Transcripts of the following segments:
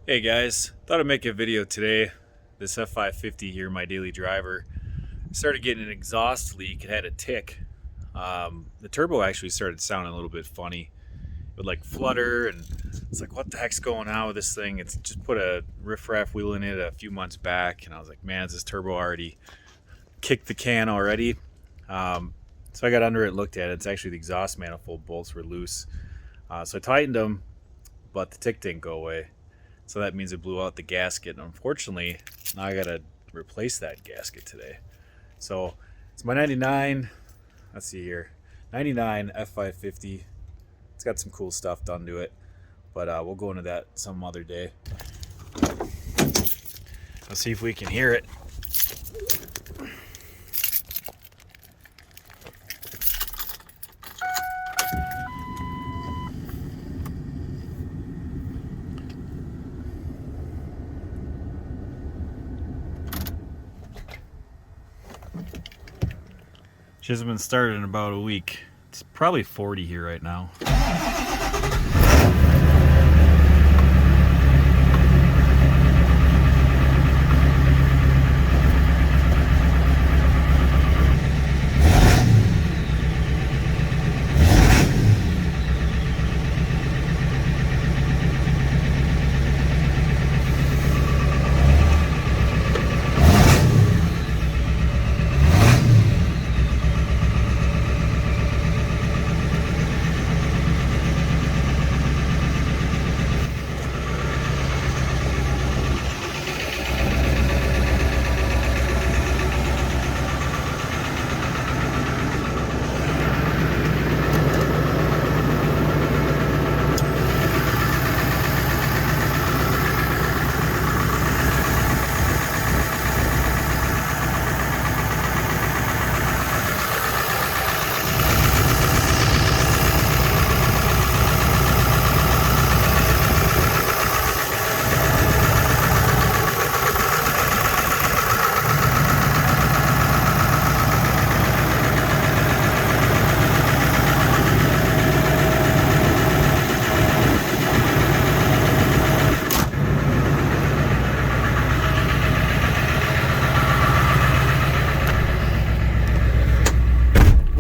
Hey guys, thought I'd make a video today. This F550 here, my daily driver, started getting an exhaust leak. It had a tick. The turbo actually started sounding a little bit funny. It would like flutter, and it's like, what the heck's going on with this thing? It's just put a riffraff wheel in it a few months back, and I was like, man, is this turbo already kicked the can already? So I got under it, looked at it. It's actually the exhaust manifold bolts were loose. So I tightened them, but the tick didn't go away. So that means it blew out the gasket. And unfortunately, now I gotta replace that gasket today. So it's my 99, let's see here, 99 F550. It's got some cool stuff done to it, but we'll go into that some other day. Let's see if we can hear it. She hasn't been started in about a week. It's probably 40 here right now.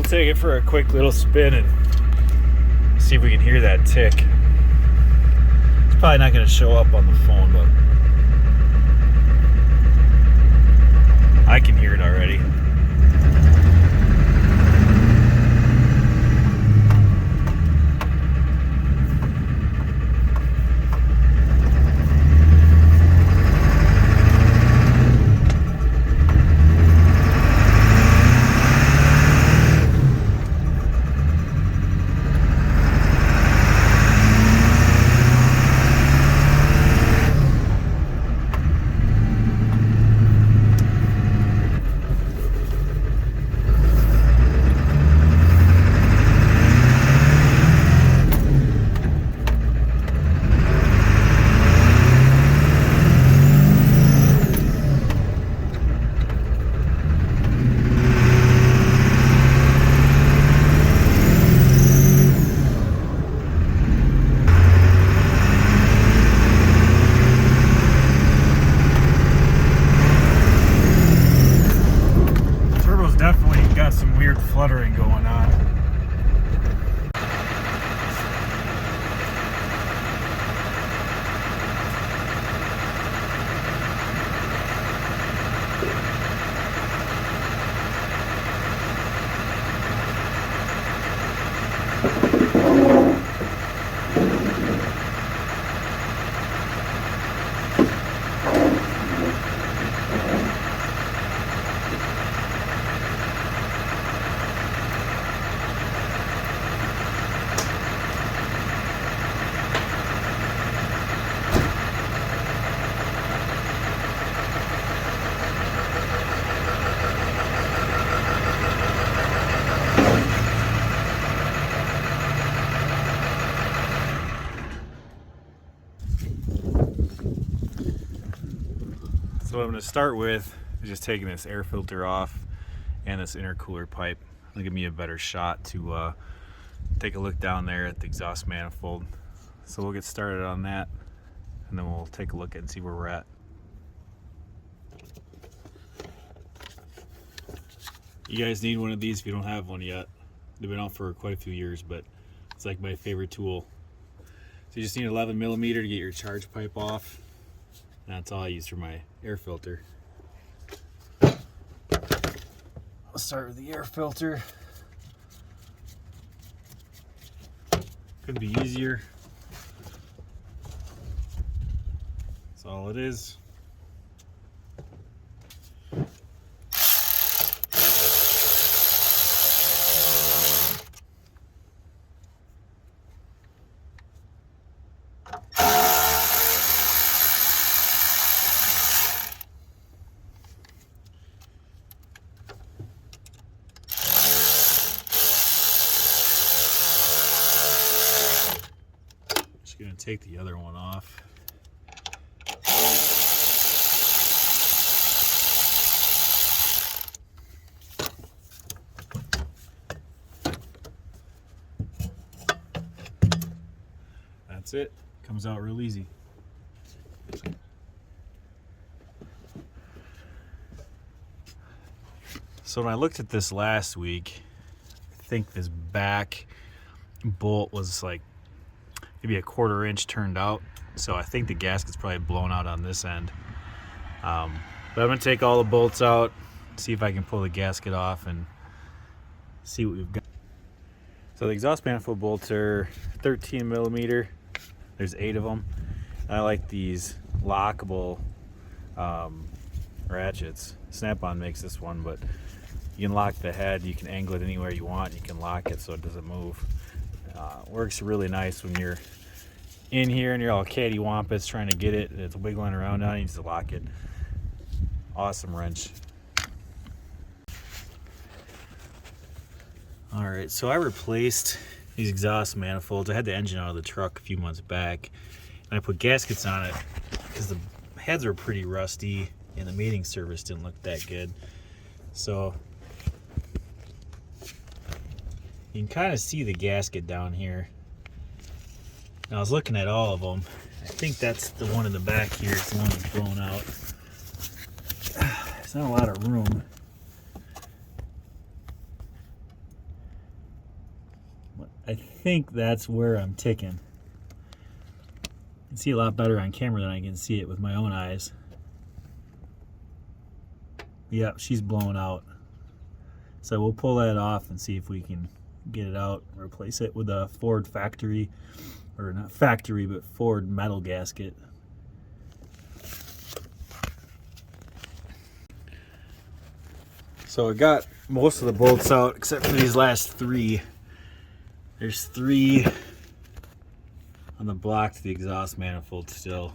Take it for a quick little spin and see if we can hear that tick. It's probably not going to show up on the phone, but I can hear it already. Some weird fluttering going on. So what I'm going to start with is just taking this air filter off and this intercooler pipe. It'll give me a better shot to take a look down there at the exhaust manifold. So we'll get started on that and then we'll take a look and see where we're at. You guys need one of these if you don't have one yet. They've been out for quite a few years, but it's like my favorite tool. So you just need 11mm to get your charge pipe off. And that's all I use for my air filter. I'll start with the air filter. Could be easier. That's all it is. Going to take the other one off. That's it. Comes out real easy. So when I looked at this last week, I think this back bolt was like maybe a 1/4 inch turned out, so I think the gasket's probably blown out on this end. But I'm gonna take all the bolts out, see if I can pull the gasket off and see what we've got. So the exhaust manifold bolts are 13mm. There's 8 of them. I like these lockable ratchets. Snap-on makes this one, but you can lock the head, you can angle it anywhere you want, you can lock it so it doesn't move. Works really nice when you're in here and you're all cattywampus trying to get it. It's wiggling around now. You need to lock it. Awesome wrench. All right, so I replaced these exhaust manifolds. I had the engine out of the truck a few months back, and I put gaskets on it because the heads were pretty rusty and the mating service didn't look that good. So you can kind of see the gasket down here. Now I was looking at all of them. I think that's the one in the back here. It's the one that's blown out. There's not a lot of room. But I think that's where I'm ticking. I can see a lot better on camera than I can see it with my own eyes. Yep, she's blown out. So we'll pull that off and see if we can get it out, replace it with a Ford factory, or not factory, but Ford metal gasket. So I got most of the bolts out except for these last 3. There's 3 on the block to the exhaust manifold still.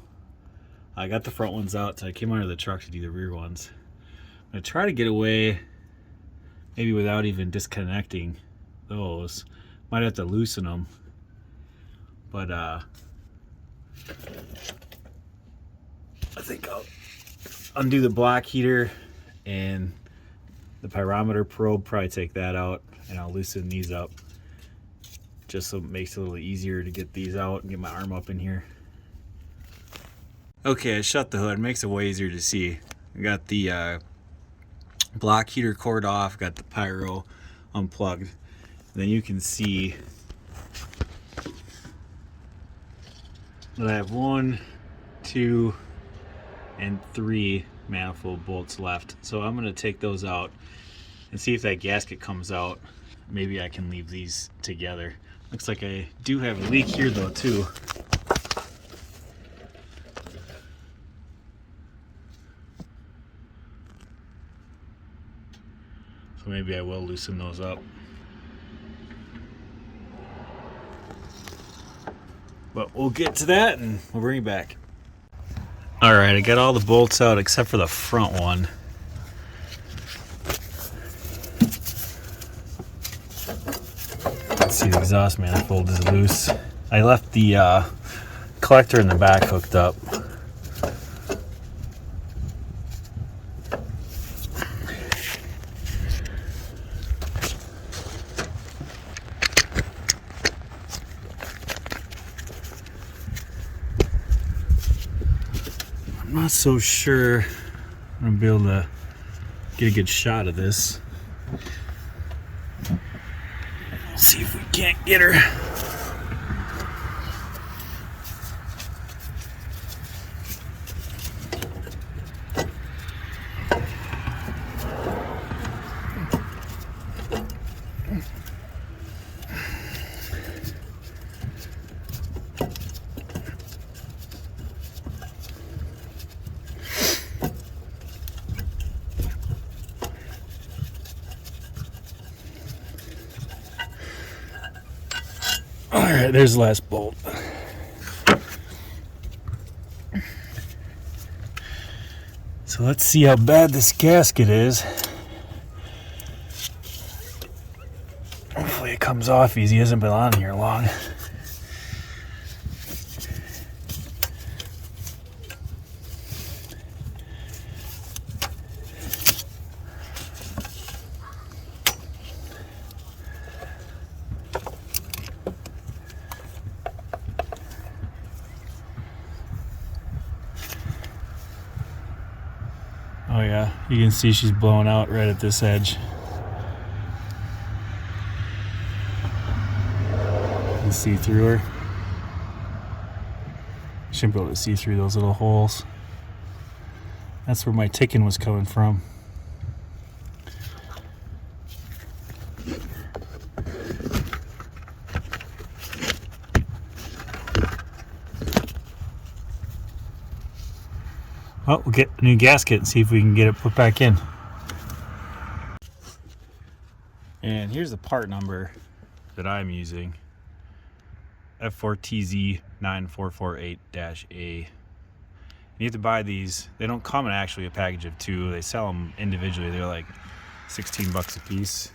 I got the front ones out, so I came out of the truck to do the rear ones. I'm gonna try to get away maybe without even disconnecting those. Might have to loosen them, but I think I'll undo the block heater and the pyrometer probe, probably take that out, and I'll loosen these up just so it makes it a little easier to get these out and get my arm up in here. Okay, I shut the hood. It makes it way easier to see. I got the block heater cord off, got the pyro unplugged. Then you can see that I have 1, 2, and 3 manifold bolts left. So I'm going to take those out and see if that gasket comes out. Maybe I can leave these together. Looks like I do have a leak here though too. So maybe I will loosen those up. But we'll get to that and we'll bring it back. Alright, I got all the bolts out except for the front one. Let's see, the exhaust manifold is loose. I left the collector in the back hooked up. I'm not so sure I'm gonna be able to get a good shot of this. Let's see if we can't get her. Alright, there's the last bolt. So let's see how bad this gasket is. Hopefully it comes off easy. It hasn't been on here long. Oh yeah, you can see she's blowing out right at this edge. You can see through her. Shouldn't be able to see through those little holes. That's where my ticking was coming from. Oh, we'll get a new gasket and see if we can get it put back in. And here's the part number that I'm using. F4TZ9448-A. You have to buy these. They don't come in actually a package of 2. They sell them individually. They're like 16 bucks a piece.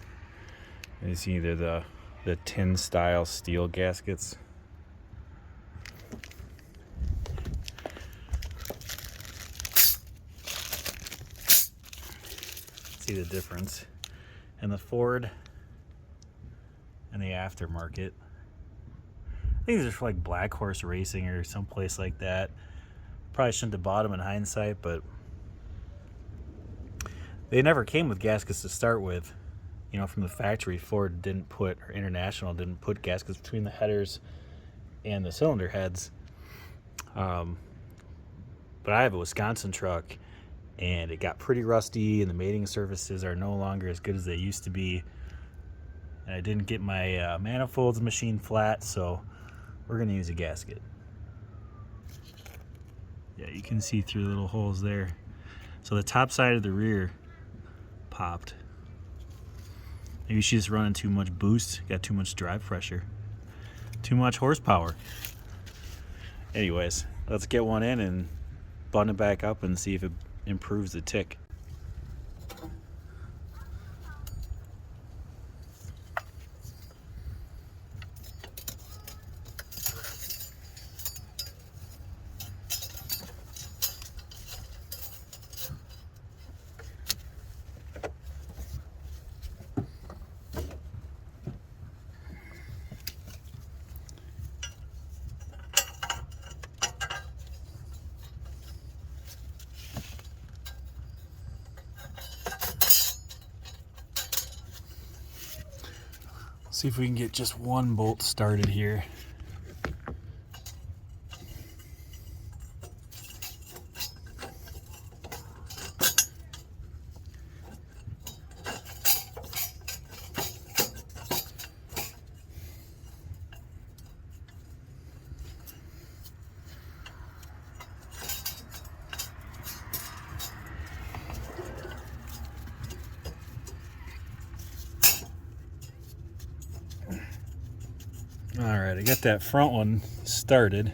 And it's either the tin style steel gaskets. See the difference. And the Ford and the aftermarket. I think these are for like Black Horse Racing or someplace like that. Probably shouldn't have bought them in hindsight, but they never came with gaskets to start with. You know, from the factory, Ford didn't put, or International didn't put gaskets between the headers and the cylinder heads. But I have a Wisconsin truck, and it got pretty rusty, and the mating surfaces are no longer as good as they used to be. And I didn't get my manifolds machined flat, so we're going to use a gasket. Yeah, you can see through the little holes there. So the top side of the rear popped. Maybe she's just running too much boost, got too much drive pressure, too much horsepower. Anyways, let's get one in and button it back up and see if it improves the tick. See if we can get just one bolt started here. Alright, I got that front one started.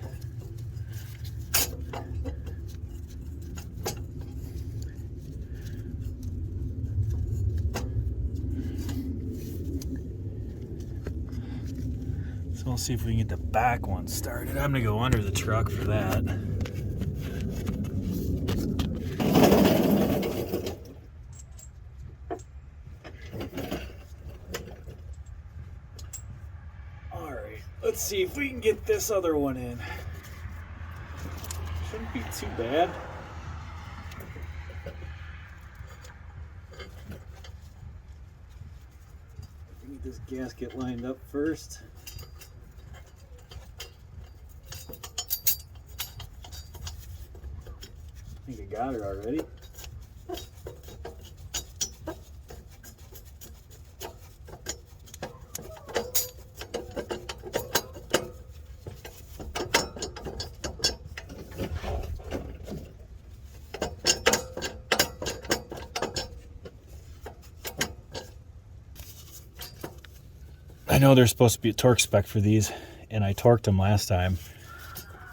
So we'll see if we can get the back one started. I'm going to go under the truck for that. Let's see if we can get this other one in. Shouldn't be too bad. this gasket lined up first. I think I got her already. I know there's supposed to be a torque spec for these, and I torqued them last time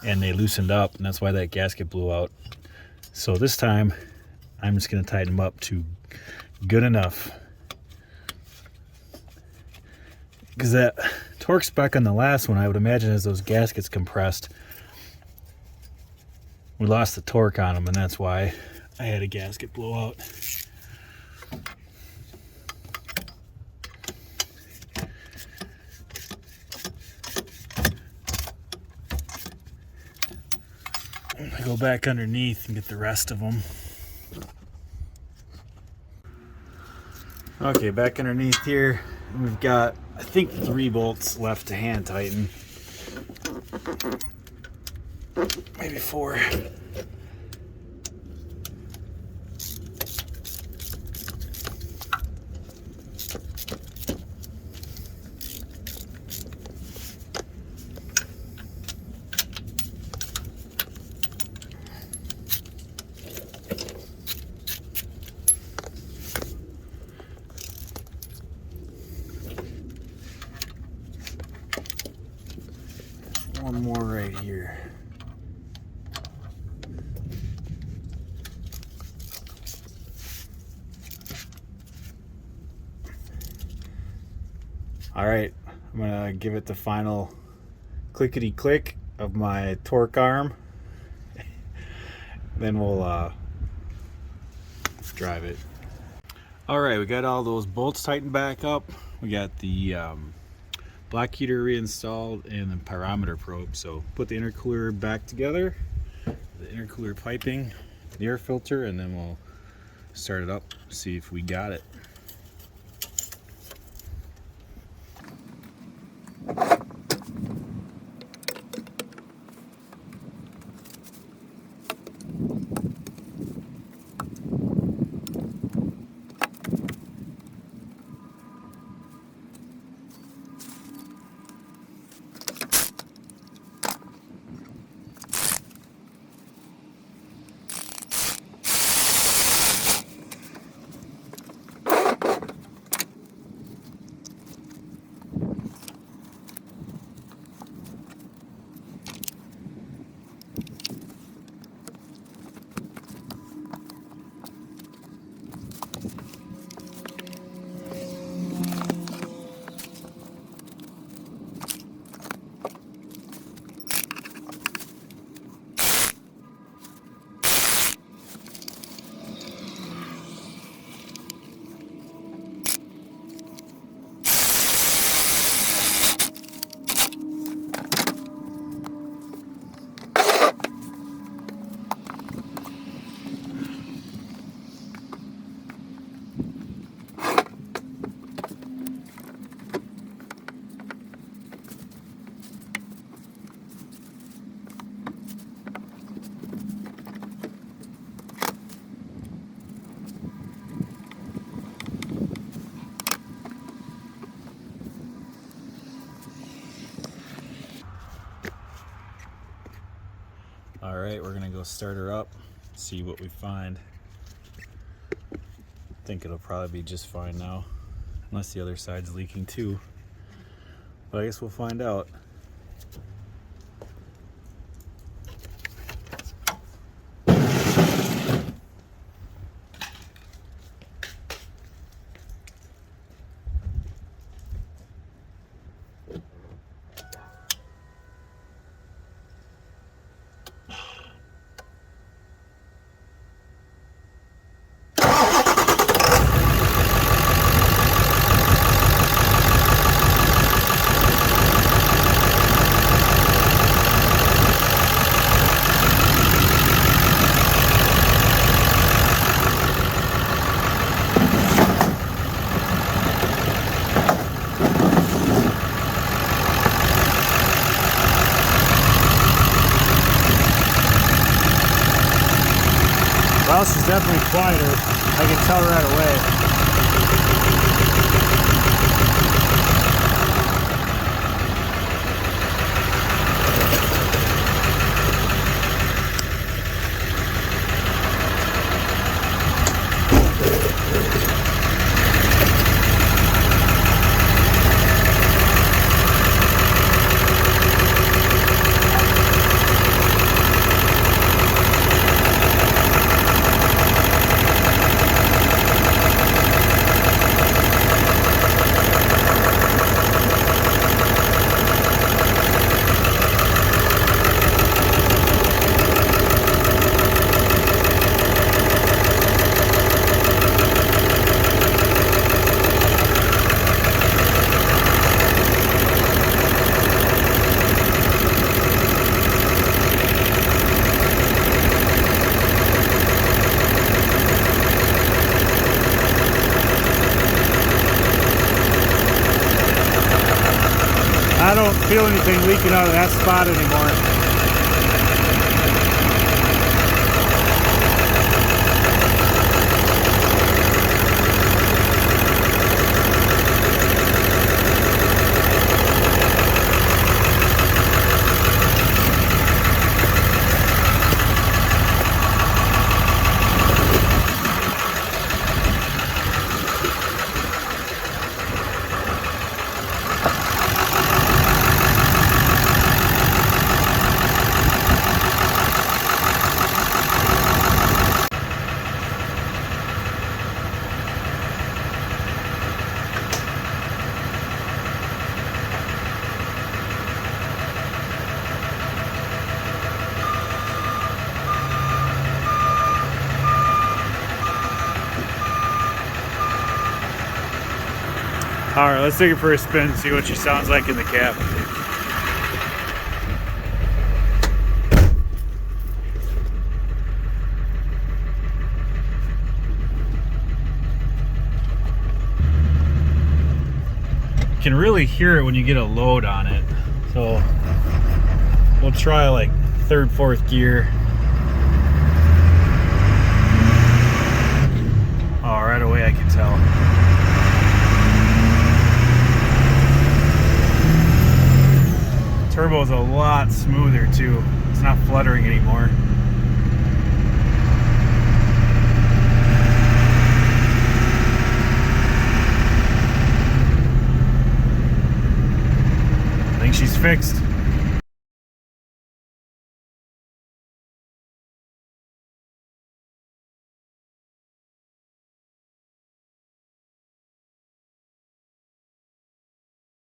and they loosened up, and that's why that gasket blew out. So this time I'm just going to tighten them up to good enough, because that torque spec on the last one, I would imagine, as those gaskets compressed, we lost the torque on them, and that's why I had a gasket blow out. I go back underneath and get the rest of them. Okay, back underneath here, we've got, I think, 3 bolts left to hand tighten. Maybe 4. One more right here. All right, I'm gonna give it the final clickety click of my torque arm. Then we'll drive it. All right, we got all those bolts tightened back up. We got the black heater reinstalled and the pyrometer probe. So put the intercooler back together, the intercooler piping, the air filter, and then we'll start it up, see if we got it. All right, we're gonna go start her up, see what we find. I think it'll probably be just fine now, unless the other side's leaking too. But I guess we'll find out. house is definitely quieter. I can tell right away. I don't feel anything leaking out of that spot anymore. All right, let's take it for a spin and see what she sounds like in the cab. You can really hear it when you get a load on it. So we'll try like third, fourth gear. Oh, right away I can tell. Turbo's a lot smoother too. It's not fluttering anymore. I think she's fixed.